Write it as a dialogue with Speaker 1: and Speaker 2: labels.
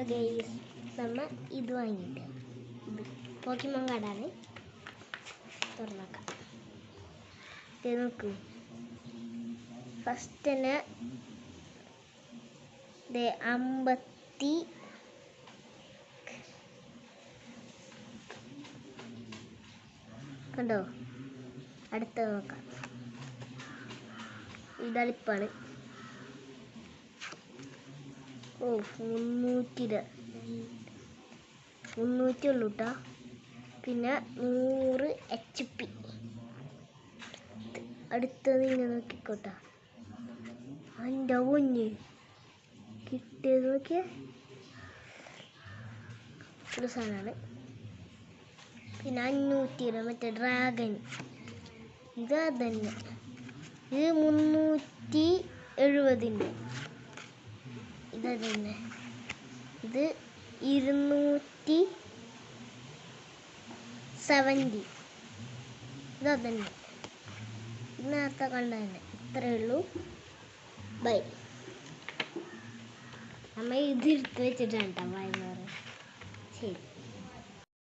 Speaker 1: Hello guys, നമ്മൾ ഇത് വാങ്ങിയിട്ട് ഇത് പോക്കിമോൻ കാർഡാണ്. തുറന്നേക്കാം. ഇത് നോക്കൂ, ഫസ്റ്റ് തന്നെ 50 കണ്ടോ. അടുത്ത നോക്കാം. ഇതളിപ്പാണ്. 300 ഉള്ളൂ കേട്ടോ. പിന്നെ 100 HP. അടുത്തത് ഇങ്ങനെ നോക്കിക്കോട്ടെ. എൻ്റെ പൊന്ന് കിട്ടിയത് നോക്കിയ ഒരു സാധനമാണ്. പിന്നെ 500 മറ്റേ ഡ്രാഗൺ. ഇത് അതന്നെ. ഇത് 370. ഇതന്നെ. ഇത് 270. ഇതന്നെ. ഇത് നേരത്തെ കണ്ട തന്നെ. ഇത്രയേ ഉള്ളൂ. ബൈ. നമ്മൾ ഇതിരുത്ത് വെച്ചിട്ടാണ് കേട്ടോ. ബൈ എന്ന് പറയുന്നത്. ശരി.